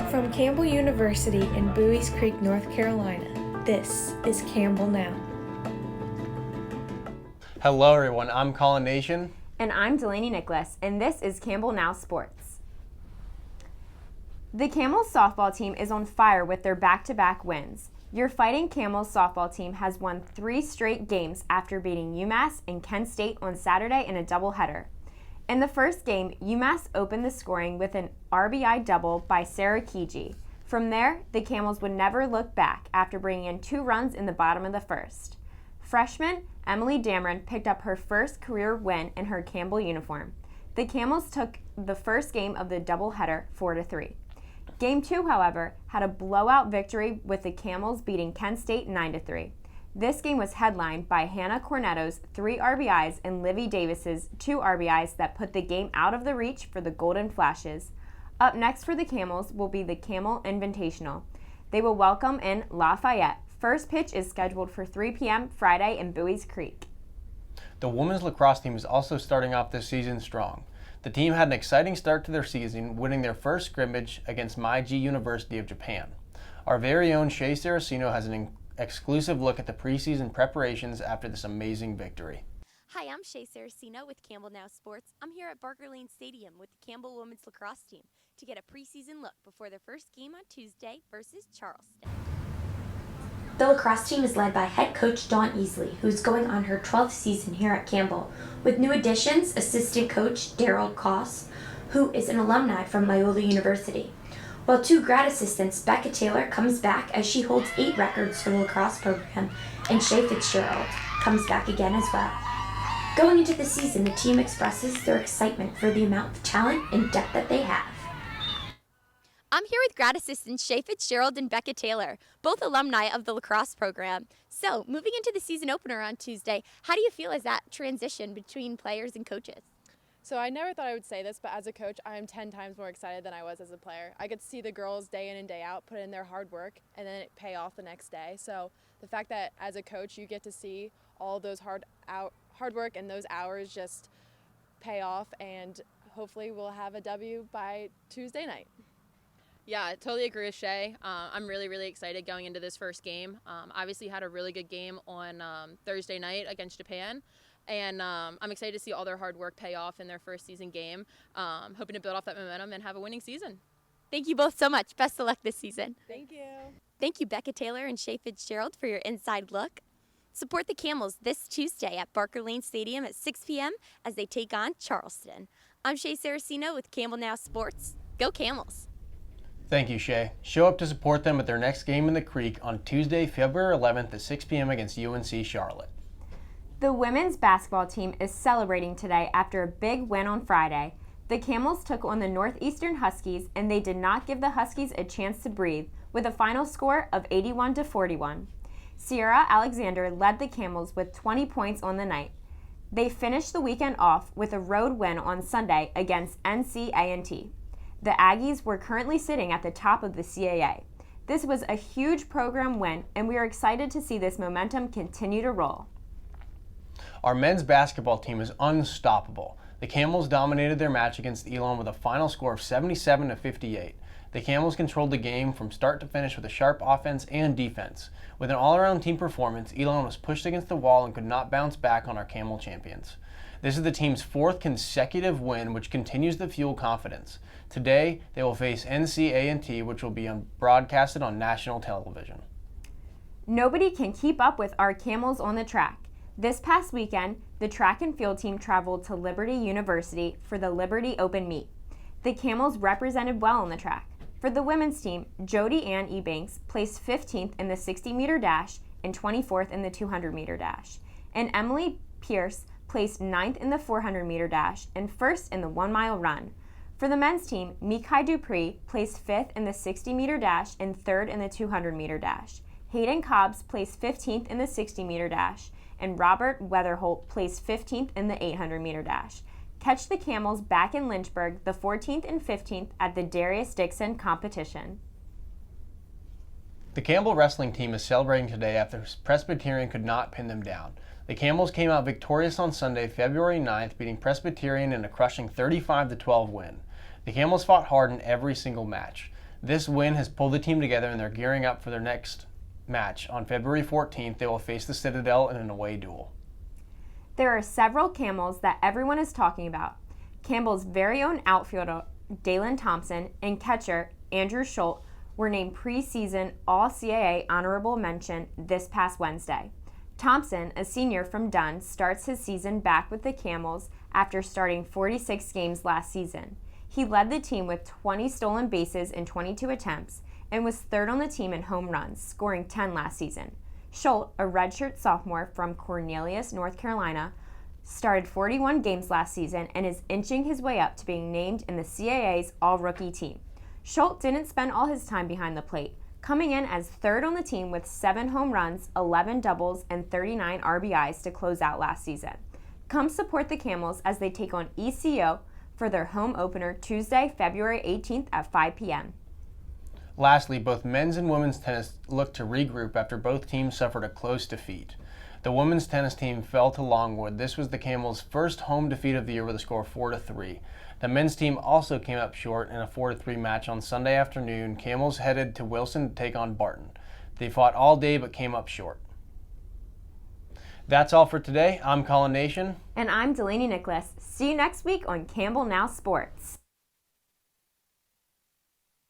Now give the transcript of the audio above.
From Campbell University in Bowies Creek, North Carolina, this is Campbell Now. Hello everyone, I'm Colin Nation. And I'm Delaney Nicholas, and this is Campbell Now Sports. The Camels softball team is on fire with their back-to-back wins. Your Fighting Camels softball team has won 3 straight games after beating UMass and Kent State on Saturday in a doubleheader. In the first game, UMass opened the scoring with an RBI double by Sarah Kiji. From there, the Camels would never look back after bringing in 2 runs in the bottom of the first. Freshman Emily Dameron picked up her first career win in her Campbell uniform. The Camels took the first game of the doubleheader 4-3. Game 2, however, had a blowout victory with the Camels beating Kent State 9-3. This game was headlined by Hannah Cornetto's 3 RBIs and Livy Davis's 2 RBIs that put the game out of the reach for the Golden Flashes. Up next for the Camels will be the Camel Invitational. They will welcome in Lafayette. First pitch is scheduled for 3 p.m. Friday in Bowies Creek. The women's lacrosse team is also starting off this season strong. The team had an exciting start to their season, winning their first scrimmage against Meiji University of Japan. Our very own Shea Saraceno has an exclusive look at the preseason preparations after this amazing victory. Hi, I'm Shea Saraceno with Campbell Now Sports. I'm here at Barker Lane Stadium with the Campbell women's lacrosse team to get a preseason look before their first game on Tuesday versus Charleston. The lacrosse team is led by head coach Dawn Easley, who's going on her 12th season here at Campbell, with new additions assistant coach Daryl Koss, who is an alumni from Loyola University, while 2 grad assistants, Becca Taylor comes back as she holds 8 records for the lacrosse program, and Shay Fitzgerald comes back again as well. Going into the season, the team expresses their excitement for the amount of talent and depth that they have. I'm here with grad assistants Shay Fitzgerald and Becca Taylor, both alumni of the lacrosse program. So, moving into the season opener on Tuesday, how do you feel as that transition between players and coaches? So I never thought I would say this, but as a coach, I am 10 times more excited than I was as a player. I get to see the girls day in and day out put in their hard work and then it pay off the next day. So the fact that as a coach you get to see all those hard work and those hours just pay off, and hopefully we'll have a W by Tuesday night. Yeah, I totally agree with Shay. I'm really excited going into this first game. Obviously had a really good game on Thursday night against Japan. And I'm excited to see all their hard work pay off in their first season game. Hoping to build off that momentum and have a winning season. Thank you both so much. Best of luck this season. Thank you. Thank you, Becca Taylor and Shay Fitzgerald, for your inside look. Support the Camels this Tuesday at Barker Lane Stadium at 6 p.m. as they take on Charleston. I'm Shea Saraceno with Campbell Now Sports. Go Camels! Thank you, Shay. Show up to support them at their next game in the Creek on Tuesday, February 11th at 6 p.m. against UNC Charlotte. The women's basketball team is celebrating today after a big win on Friday. The Camels took on the Northeastern Huskies, and they did not give the Huskies a chance to breathe with a final score of 81-41. Sierra Alexander led the Camels with 20 points on the night. They finished the weekend off with a road win on Sunday against NC-A&T. The Aggies were currently sitting at the top of the CAA. This was a huge program win, and we are excited to see this momentum continue to roll. Our men's basketball team is unstoppable. The Camels dominated their match against Elon with a final score of 77-58. The Camels controlled the game from start to finish with a sharp offense and defense. With an all-around team performance, Elon was pushed against the wall and could not bounce back on our Camel champions. This is the team's 4th consecutive win, which continues to fuel confidence. Today, they will face NC-A&T, which will be broadcasted on national television. Nobody can keep up with our Camels on the track. This past weekend, the track and field team traveled to Liberty University for the Liberty Open Meet. The Camels represented well on the track. For the women's team, Jody Ann Ebanks placed 15th in the 60-meter dash and 24th in the 200-meter dash. And Emily Pierce placed 9th in the 400-meter dash and 1st in the 1-mile run. For the men's team, Mikai Dupree placed 5th in the 60-meter dash and 3rd in the 200-meter dash. Hayden Cobbs placed 15th in the 60-meter dash, and Robert Weatherholt placed 15th in the 800-meter dash. Catch the Camels back in Lynchburg the 14th and 15th at the Darius Dixon competition. The Campbell wrestling team is celebrating today after Presbyterian could not pin them down. The Camels came out victorious on Sunday, February 9th, beating Presbyterian in a crushing 35-12 win. The Camels fought hard in every single match. This win has pulled the team together and they're gearing up for their next match. On February 14th, they will face the Citadel in an away duel. There are several Camels that everyone is talking about. Campbell's very own outfielder, Dalen Thompson, and catcher, Andrew Schultz, were named preseason All-CAA honorable mention this past Wednesday. Thompson, a senior from Dunn, starts his season back with the Camels after starting 46 games last season. He led the team with 20 stolen bases in 22 attempts and was third on the team in home runs, scoring 10 last season. Schultz, a redshirt sophomore from Cornelius, North Carolina, started 41 games last season and is inching his way up to being named in the CAA's all-rookie team. Schultz didn't spend all his time behind the plate, coming in as third on the team with 7 home runs, 11 doubles, and 39 RBIs to close out last season. Come support the Camels as they take on ECO for their home opener Tuesday, February 18th at 5 p.m. Lastly, both men's and women's tennis looked to regroup after both teams suffered a close defeat. The women's tennis team fell to Longwood. This was the Camels' first home defeat of the year with a score of 4-3. The men's team also came up short in a 4-3 match on Sunday afternoon. Camels headed to Wilson to take on Barton. They fought all day but came up short. That's all for today. I'm Colin Nation. And I'm Delaney Nicholas. See you next week on Campbell Now Sports.